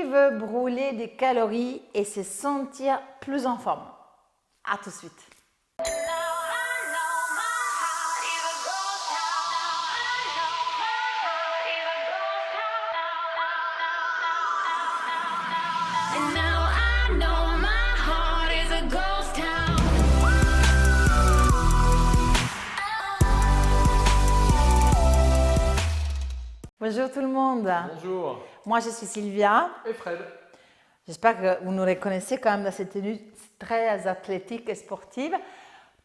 veut brûler des calories et se sentir plus en forme? À tout de suite. Bonjour tout le monde. Bonjour. Moi je suis Sylvia. Et Fred. J'espère que vous nous reconnaissez quand même dans cette tenue très athlétique et sportive.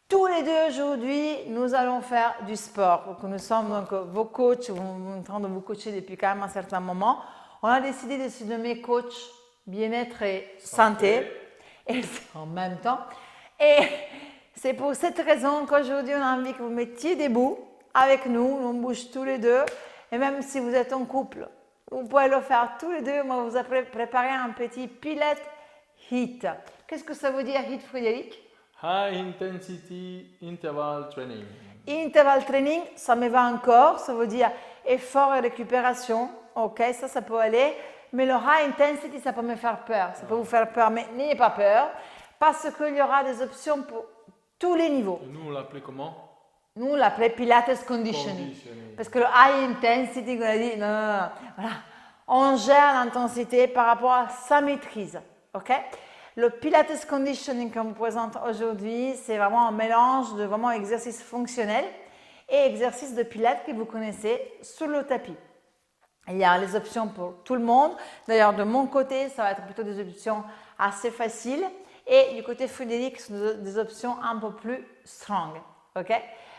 Tous les deux aujourd'hui, nous allons faire du sport. Donc, nous sommes donc vos coachs, nous sommes en train de vous coacher depuis quand même un certain moment. On a décidé de se nommer coach bien-être et santé. Et en même temps. Et c'est pour cette raison qu'aujourd'hui on a envie que vous mettiez debout avec nous. On bouge tous les deux. Et même si vous êtes en couple, vous pouvez le faire tous les deux. Moi, vous avez préparé un petit Pilates HIIT. Qu'est-ce que ça veut dire HIIT, Frédéric? High Intensity Interval Training. Interval training, ça me va encore. Ça veut dire effort et récupération. Ok, ça peut aller. Mais le high intensity, ça peut me faire peur. Ça peut vous faire peur, mais n'ayez pas peur. Parce qu'il y aura des options pour tous les niveaux. Et nous, on l'appelait comment? Nous, on l'appelait Pilates Conditioning. Parce que le high intensity, on a dit, non. Voilà. On gère l'intensité par rapport à sa maîtrise. Ok? Le Pilates Conditioning qu'on vous présente aujourd'hui, c'est vraiment un mélange de vraiment exercices fonctionnels et exercices de pilates que vous connaissez sur le tapis. Il y a les options pour tout le monde. D'ailleurs, de mon côté, ça va être plutôt des options assez faciles. Et du côté Frédéric, ce sont des options un peu plus strong. Ok?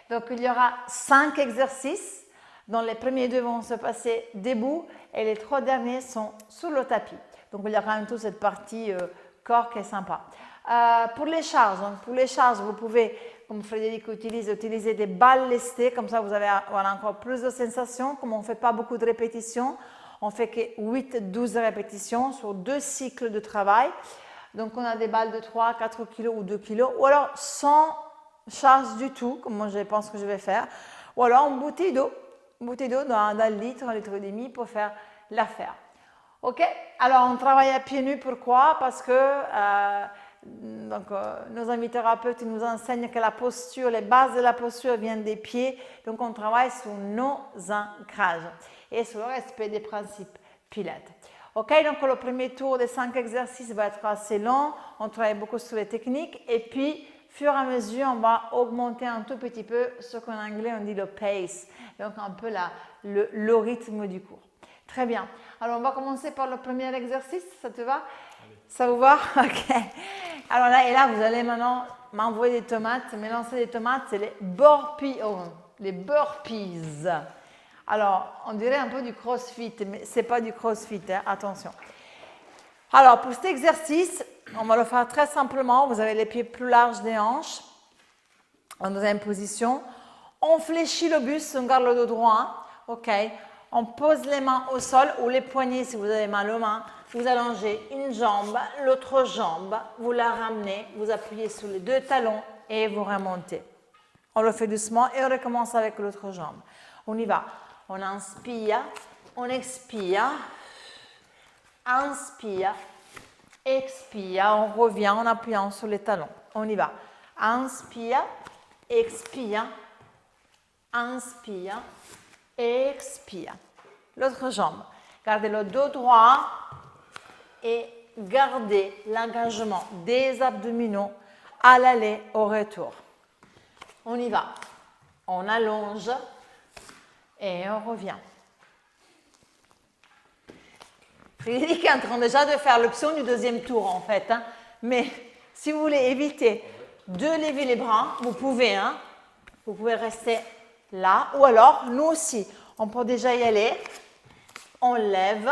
Donc, il y aura 5 exercices, dont les premiers 2 vont se passer debout et les 3 derniers sont sur le tapis. Donc, il y a quand même toute cette partie corps qui est sympa. Pour les charges, vous pouvez, comme Frédéric utilise, utiliser des balles lestées, comme ça vous avez encore plus de sensations. Comme on ne fait pas beaucoup de répétitions, on fait que 8-12 répétitions sur 2 cycles de travail. Donc, on a des balles de 3, 4 kg ou 2 kg, ou alors sans charge du tout, comme moi je pense que je vais faire, ou alors une bouteille d'eau dans un litre et demi pour faire l'affaire. Ok? Alors on travaille à pieds nus, pourquoi? Parce que nos amis thérapeutes nous enseignent que la posture, les bases de la posture viennent des pieds, donc on travaille sur nos ancrages et sur le respect des principes pilates. Ok, donc le premier tour des 5 exercices va être assez long, on travaille beaucoup sur les techniques et puis fur et à mesure, on va augmenter un tout petit peu ce qu'en anglais on dit le pace, donc un peu le rythme du cours. Très bien. Alors, on va commencer par le premier exercice, ça te va? Allez. Ça vous va? Ok. Alors là, vous allez maintenant m'envoyer des tomates, me lancer des tomates, c'est les burpees. Alors, on dirait un peu du crossfit, mais ce n'est pas du crossfit, hein, attention. Alors, pour cet exercice, on va le faire très simplement. Vous avez les pieds plus larges des hanches. En deuxième position. On fléchit le buste, on garde le dos droit. OK. On pose les mains au sol ou les poignets si vous avez mal aux mains. Vous allongez une jambe, l'autre jambe. Vous la ramenez. Vous appuyez sur les 2 talons et vous remontez. On le fait doucement et on recommence avec l'autre jambe. On y va. On inspire, on expire. Inspire. Expire, on revient en appuyant sur les talons. On y va. Inspire, expire, inspire, expire. L'autre jambe. Gardez le dos droit et gardez l'engagement des abdominaux à l'aller au retour. On y va. On allonge et on revient. Frédéric est en train déjà de faire l'option du deuxième tour en fait. Hein. Mais si vous voulez éviter de lever les bras, vous pouvez. Hein. Vous pouvez rester là. Ou alors, nous aussi, on peut déjà y aller. On lève.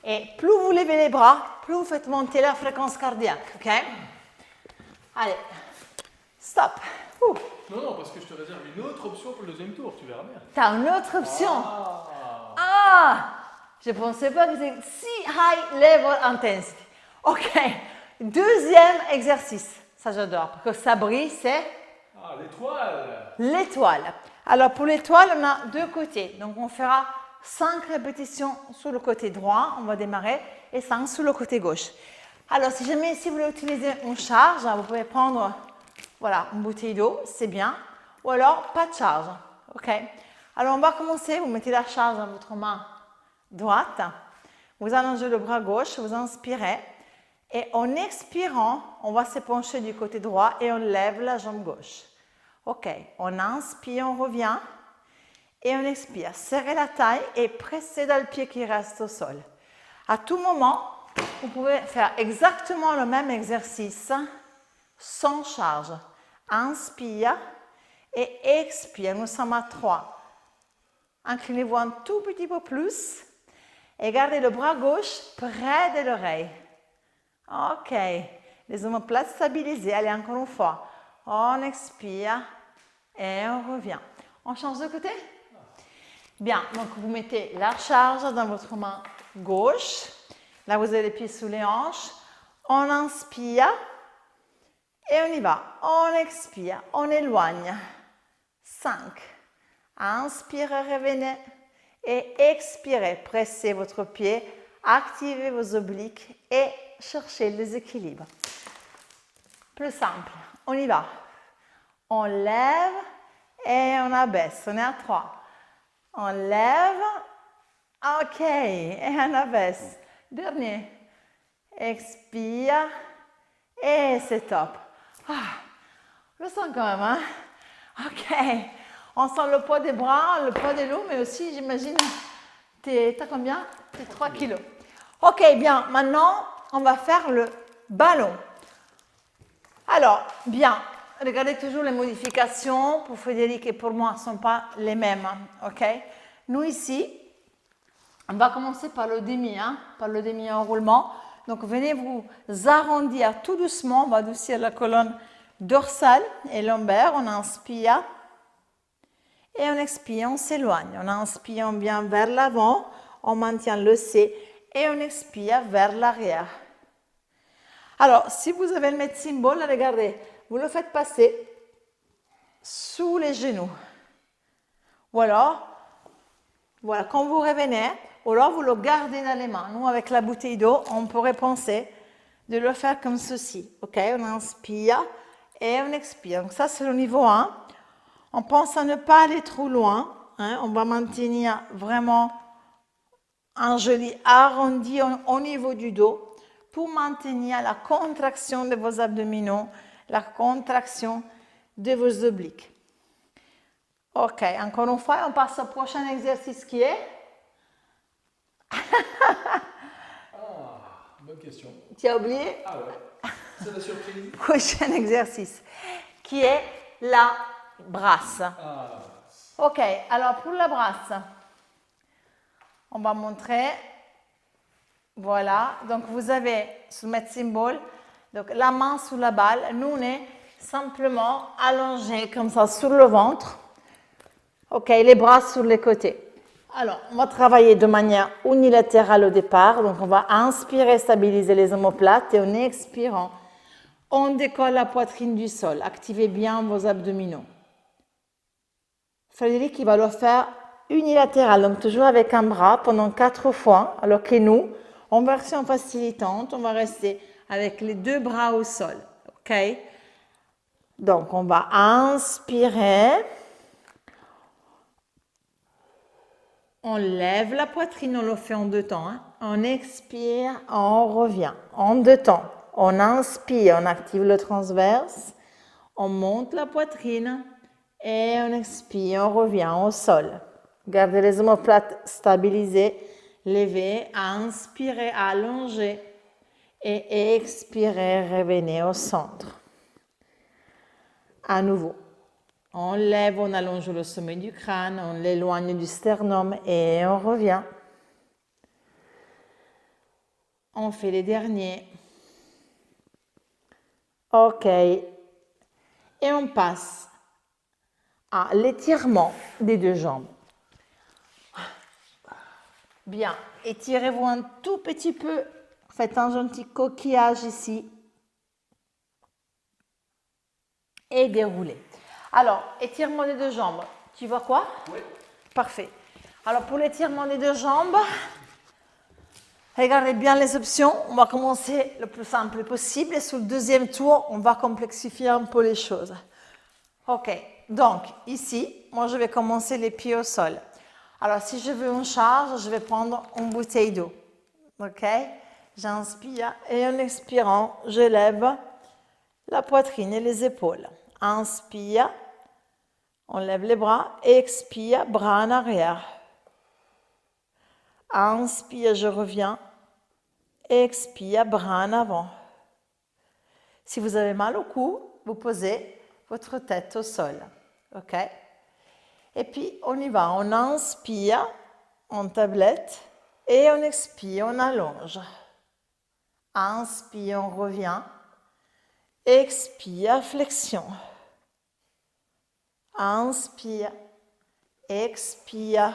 Et plus vous levez les bras, plus vous faites monter la fréquence cardiaque. Ok? Allez. Stop. Non, parce que je te réserve une autre option pour le deuxième tour, tu verras bien. Tu as une autre option. Je ne pensais pas que c'était si high level intensity. Ok, deuxième exercice. Ça j'adore, parce que ça brille, c'est l'étoile. L'étoile. Alors pour l'étoile, on a 2 côtés. Donc on fera 5 répétitions sur le côté droit, on va démarrer, et 5 sur le côté gauche. Alors, si jamais si vous voulez utiliser une charge, vous pouvez prendre voilà, une bouteille d'eau, c'est bien, ou alors pas de charge. Ok. Alors, on va commencer, vous mettez la charge dans votre main droite, vous allongez le bras gauche, vous inspirez, et en expirant, on va se pencher du côté droit et on lève la jambe gauche. Ok, on inspire, on revient. Et on expire. Serrez la taille et pressez dans le pied qui reste au sol. À tout moment, vous pouvez faire exactement le même exercice sans charge. Inspire et expire. Nous sommes à 3. Inclinez-vous un tout petit peu plus et gardez le bras gauche près de l'oreille. Ok. Les omoplates stabilisées. Allez, encore une fois. On expire et on revient. On change de côté? Bien, donc vous mettez la charge dans votre main gauche. Là, vous avez les pieds sous les hanches. On inspire et on y va. On expire, on éloigne. 5. Inspirez, revenez et expirez. Pressez votre pied, activez vos obliques et cherchez le déséquilibre. Plus simple, on y va. On lève et on abaisse. On est à 3. On lève. Ok. Et on abaisse. Dernier. Expire. Et c'est top. Ah, je le sens quand même, hein? Ok. On sent le poids des bras, le poids des loups, mais aussi, j'imagine, t'as combien? T'es 3 kilos. Ok, bien. Maintenant, on va faire le ballon. Alors, bien. Regardez toujours les modifications pour Frédéric et pour moi ne sont pas les mêmes. Ok. Nous ici, on va commencer par le demi, par le demi-enroulement. Donc venez vous arrondir tout doucement. On va adoucir la colonne dorsale et lombaire. On inspire et on expire, on s'éloigne. On inspire, on vient vers l'avant, on maintient le C et on expire vers l'arrière. Alors, si vous avez le maître symbole, regardez. Vous le faites passer sous les genoux. Ou alors, voilà, quand vous revenez, ou alors vous le gardez dans les mains. Nous, avec la bouteille d'eau, on pourrait penser de le faire comme ceci. Ok, on inspire et on expire. Donc ça, c'est le niveau 1. On pense à ne pas aller trop loin. On va maintenir vraiment un joli arrondi au niveau du dos pour maintenir la contraction de vos abdominaux, la contraction de vos obliques. Ok, encore une fois, on passe au prochain exercice qui est... Bonne question. Tu as oublié? Ah ouais, c'est la surprise. Prochain exercice, qui est la brasse. Ah, la brasse. Ok, alors pour la brasse, on va montrer... Voilà, donc vous avez sur le symbole, donc la main sous la balle. Nous, on est simplement allongé comme ça sur le ventre. Ok, les bras sur les côtés. Alors, on va travailler de manière unilatérale au départ. Donc, on va inspirer, stabiliser les omoplates et en expirant, on décolle la poitrine du sol. Activez bien vos abdominaux. Frédéric, il va le faire unilatéral, donc toujours avec un bras pendant 4 fois, alors que nous, en version facilitante, on va rester avec les 2 bras au sol. Ok? Donc, on va inspirer. On lève la poitrine, on le fait en 2 temps. On expire, on revient. En 2 temps. On inspire, on active le transverse. On monte la poitrine et on expire, on revient au sol. Gardez les omoplates stabilisées. Levez, inspirez, allongez et expirez, revenez au centre. À nouveau, on lève, on allonge le sommet du crâne, on l'éloigne du sternum et on revient. On fait les derniers. Ok. Et on passe à l'étirement des 2 jambes. Bien, étirez-vous un tout petit peu. Faites un gentil coquillage ici. Et déroulez. Alors, étirement des 2 jambes. Tu vois quoi? Oui. Parfait. Alors, pour l'étirement des deux jambes, regardez bien les options. On va commencer le plus simple possible. Et sur le deuxième tour, on va complexifier un peu les choses. OK. Donc, ici, moi, je vais commencer les pieds au sol. Alors, si je veux une charge, je vais prendre une bouteille d'eau. OK? J'inspire et en expirant, je lève la poitrine et les épaules. Inspire, on lève les bras. Expire, bras en arrière. Inspire, je reviens. Expire, bras en avant. Si vous avez mal au cou, vous posez votre tête au sol. OK? Et puis, on y va. On inspire, on tablette. Et on expire, on allonge. Inspire, on revient. Expire, flexion. Inspire, expire.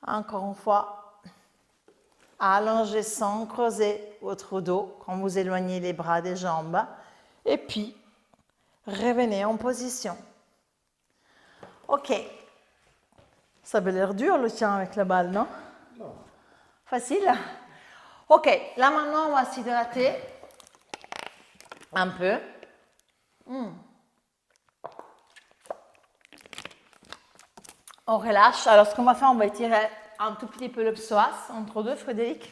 Encore une fois, allongez sans creuser votre dos quand vous éloignez les bras des jambes. Et puis, revenez en position. OK. Ça avait l'air dur le tien avec la balle, non? Non. Facile? OK. Là maintenant, on va s'hydrater un peu. On relâche. Alors, ce qu'on va faire, on va étirer un tout petit peu le psoas entre deux, Frédéric.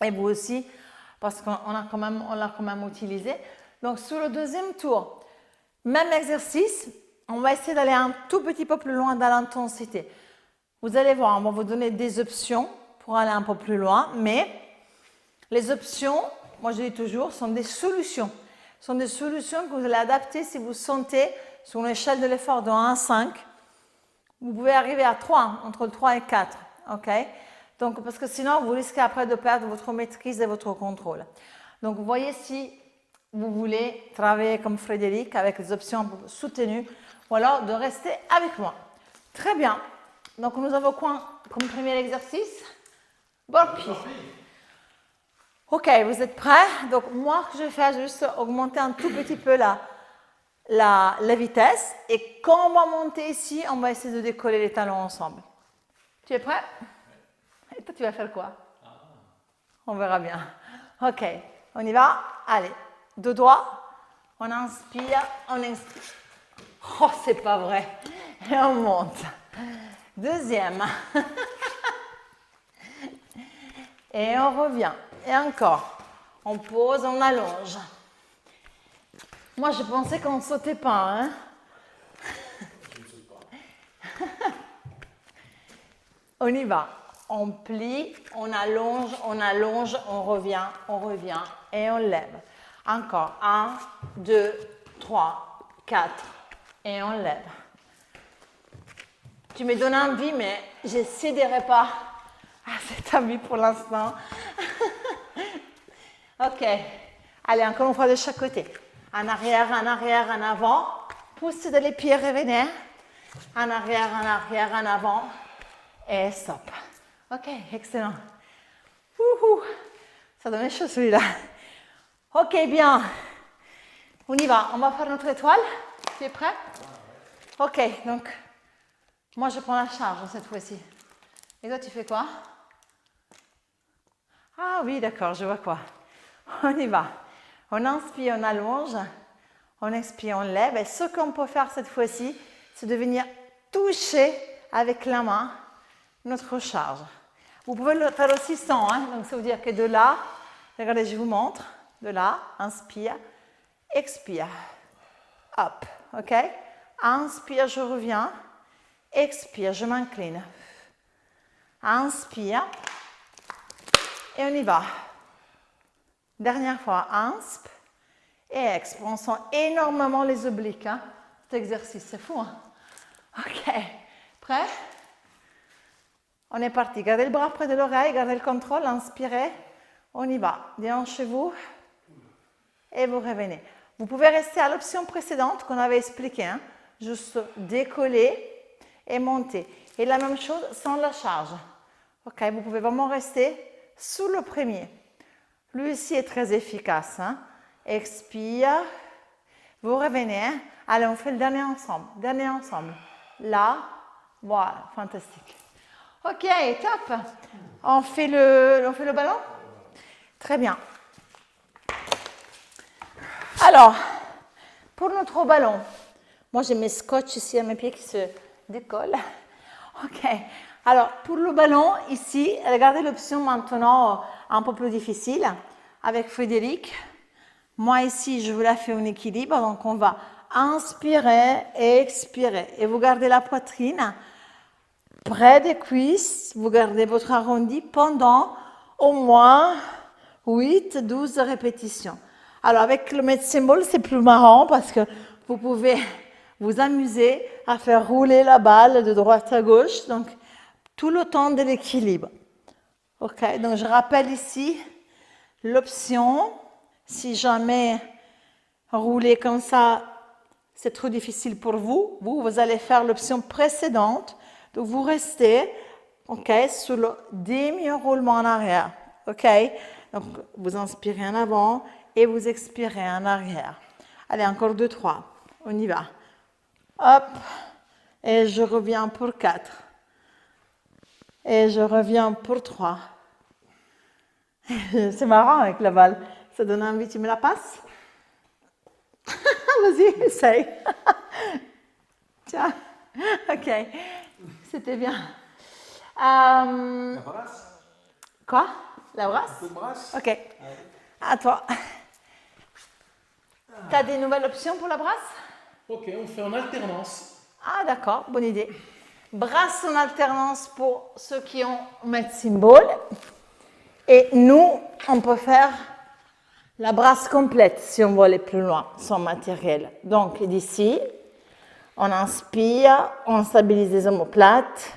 Et vous aussi, parce qu'on l'a quand même utilisé. Donc, sur le deuxième tour, même exercice, on va essayer d'aller un tout petit peu plus loin dans l'intensité. Vous allez voir, on va vous donner des options pour aller un peu plus loin, mais les options, moi je dis toujours, sont des solutions. Ce sont des solutions que vous allez adapter si vous sentez sur une échelle de l'effort de 1 à 5. Vous pouvez arriver à 3, entre le 3 et 4. OK? Donc, parce que sinon, vous risquez après de perdre votre maîtrise et votre contrôle. Donc, vous voyez si vous voulez travailler comme Frédéric avec des options soutenues ou alors de rester avec moi. Très bien. Donc, nous avons quoi comme premier exercice? Burpee. OK, vous êtes prêts? Donc, moi, ce que je vais faire, juste augmenter un tout petit peu la vitesse. Et quand on va monter ici, on va essayer de décoller les talons ensemble. Tu es prêt? Et toi, tu vas faire quoi? On verra bien. OK, on y va? Allez, deux doigts. On inspire, on inspire. Oh, c'est pas vrai. Et on monte. Deuxième. Et on revient. Et encore. On pose, on allonge. Moi, je pensais qu'on ne sautait pas. Hein? On y va. On plie, on allonge, on revient et on lève. Encore. 1, 2, 3, 4. Et on lève. Tu me donnes envie, mais je ne céderai pas à cette envie pour l'instant. OK. Allez, encore une fois de chaque côté. En arrière, en avant. Poussez les pieds, revenez. En arrière, en avant. Et stop. OK, excellent. Wouhou. Ça donne chaud celui-là. OK, bien. On y va. On va faire notre étoile. Tu es prêt? OK, donc, moi je prends la charge cette fois-ci. Et toi, tu fais quoi? Ah oui, d'accord, je vois quoi. On y va. On inspire, on allonge. On expire, on lève. Et ce qu'on peut faire cette fois-ci, c'est de venir toucher avec la main notre charge. Vous pouvez le faire aussi sans. Hein? Donc, ça veut dire que de là, regardez, je vous montre. De là, inspire, expire. Hop, OK? Inspire, je reviens. Expire, je m'incline. Inspire. Et on y va. Dernière fois, inspire et expire. On sent énormément les obliques. Hein? Cet exercice, c'est fou. Hein? OK. Prêt? On est parti. Gardez le bras près de l'oreille, gardez le contrôle, inspirez. On y va. Déhanchez-vous. Et vous revenez. Vous pouvez rester à l'option précédente qu'on avait expliquée. Hein? Juste décoller et monter. Et la même chose sans la charge. OK, vous pouvez vraiment rester sous le premier. Lui aussi est très efficace. Hein? Expire. Vous revenez. Hein? Allez, on fait le dernier ensemble. Dernier ensemble. Là. Voilà, fantastique. Ok, top. On fait le ballon? Très bien. Alors, pour notre ballon, moi j'ai mes scotch ici à mes pieds qui se décollent. Ok. Alors, pour le ballon, ici, regardez l'option maintenant un peu plus difficile avec Frédéric. Moi ici, je vous la fais en équilibre, donc on va inspirer et expirer. Et vous gardez la poitrine près des cuisses, vous gardez votre arrondi pendant au moins 8-12 répétitions. Alors avec le Med Symbol, c'est plus marrant parce que vous pouvez vous amuser à faire rouler la balle de droite à gauche, donc tout le temps de l'équilibre. Ok, donc je rappelle ici l'option, si jamais rouler comme ça, c'est trop difficile pour vous, vous allez faire l'option précédente. Donc, vous restez, ok, sur le demi-roulement en arrière, ok? Donc, vous inspirez en avant et vous expirez en arrière. Allez, encore 2, 3. On y va. Hop. Et je reviens pour 4. Et je reviens pour 3. C'est marrant avec la balle. Ça donne envie, tu me la passes? Vas-y, essaye. Tiens. Ok. C'était bien. La brasse? Quoi? La brasse? Un peu de brasse? Ok. Allez. À toi. Tu as des nouvelles options pour la brasse? Ok, on fait en alternance. Ah, d'accord, bonne idée. Brasse en alternance pour ceux qui ont Med Symbol. Et nous, on peut faire la brasse complète si on veut aller plus loin, sans matériel. Donc, d'ici, on inspire, on stabilise les omoplates.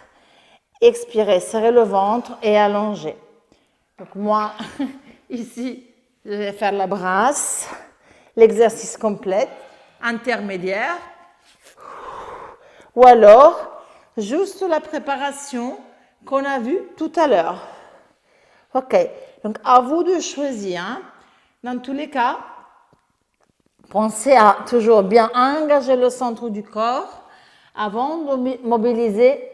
Expirez, serrez le ventre et allongez. Donc moi, ici, je vais faire la brasse, l'exercice complet, intermédiaire, ou alors juste la préparation qu'on a vue tout à l'heure. Ok, donc à vous de choisir. Hein. Dans tous les cas, pensez à toujours bien engager le centre du corps avant de mobiliser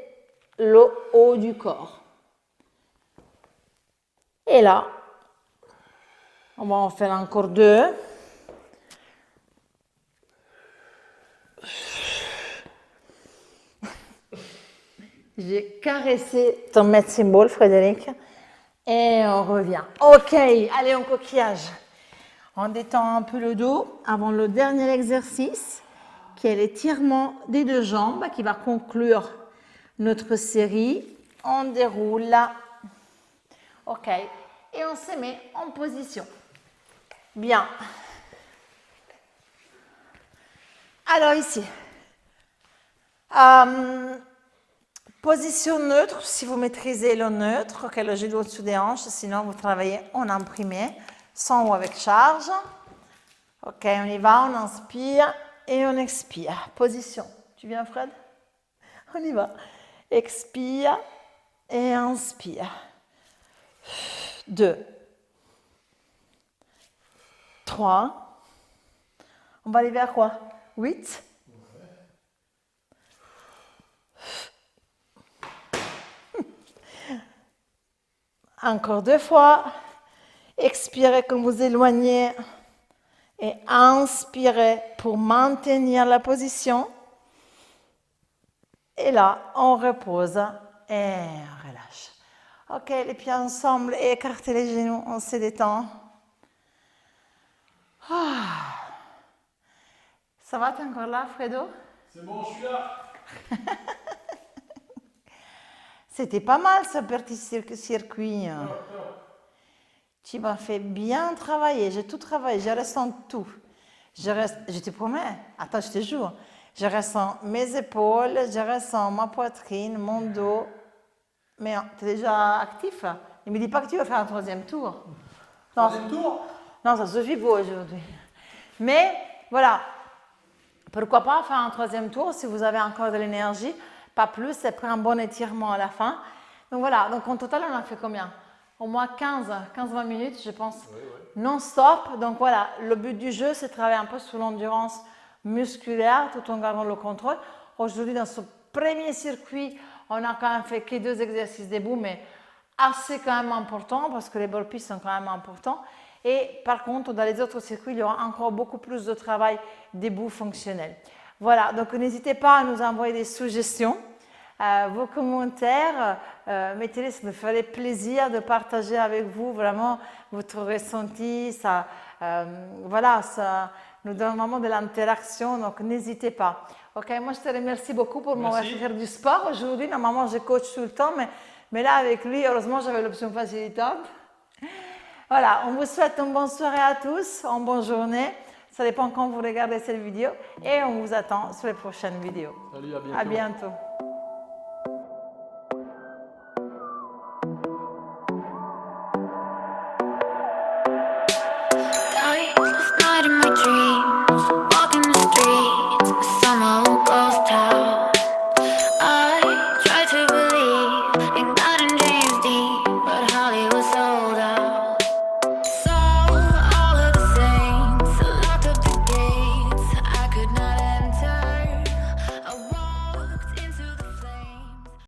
le haut du corps. Et là, on va en faire encore 2. J'ai caressé ton Med Symbol, Frédéric. Et on revient. Ok, allez en coquillage. On détend un peu le dos avant le dernier exercice, qui est l'étirement des 2 jambes, qui va conclure notre série. On déroule là. Ok, et on se met en position. Bien. Alors ici, position neutre, si vous maîtrisez le neutre, ok, le genou au-dessus des hanches, sinon vous travaillez en imprimé, sans ou avec charge. Ok, on y va, on inspire et on expire. Position. Tu viens, Fred? On y va. Expire et inspire. 2, 3. On va aller vers quoi? 8. Encore 2 fois. Expirez quand vous éloignez et inspirez pour maintenir la position. Et là, on repose et on relâche. Ok, les pieds ensemble et écartez les genoux, on se détend. Ça va, t'es encore là, Fredo? C'est bon, je suis là. C'était pas mal ce petit circuit. Tu m'as fait bien travailler, j'ai tout travaillé, je ressens tout. Je te promets, attends, je te jure, je ressens mes épaules, je ressens ma poitrine, mon dos. Mais tu es déjà actif? Ne me dis pas que tu vas faire un 3e tour. Non, 3e tour? Non, ça suffit pour aujourd'hui. Mais voilà, pourquoi pas faire un 3e tour si vous avez encore de l'énergie, pas plus, et après un bon étirement à la fin. Donc voilà, donc en total, on a fait combien? Au moins 15-20 minutes, je pense, non-stop. Donc voilà, le but du jeu, c'est de travailler un peu sur l'endurance musculaire tout en gardant le contrôle. Aujourd'hui, dans ce premier circuit, on a quand même fait que 2 exercices debout, mais assez quand même important parce que les burpees sont quand même importants. Et par contre, dans les autres circuits, il y aura encore beaucoup plus de travail debout fonctionnel. Voilà, donc n'hésitez pas à nous envoyer des suggestions, vos commentaires, mettez-les, ça me ferait plaisir de partager avec vous vraiment votre ressenti. Ça, voilà, ça nous donne vraiment de l'interaction, donc n'hésitez pas. Ok, moi je te remercie beaucoup pour m'avoir fait faire du sport aujourd'hui. Normalement, je coach tout le temps, mais là avec lui, heureusement, j'avais l'option facilitante. Voilà, on vous souhaite une bonne soirée à tous, une bonne journée. Ça dépend quand vous regardez cette vidéo et on vous attend sur les prochaines vidéos. Salut, à bientôt. À bientôt.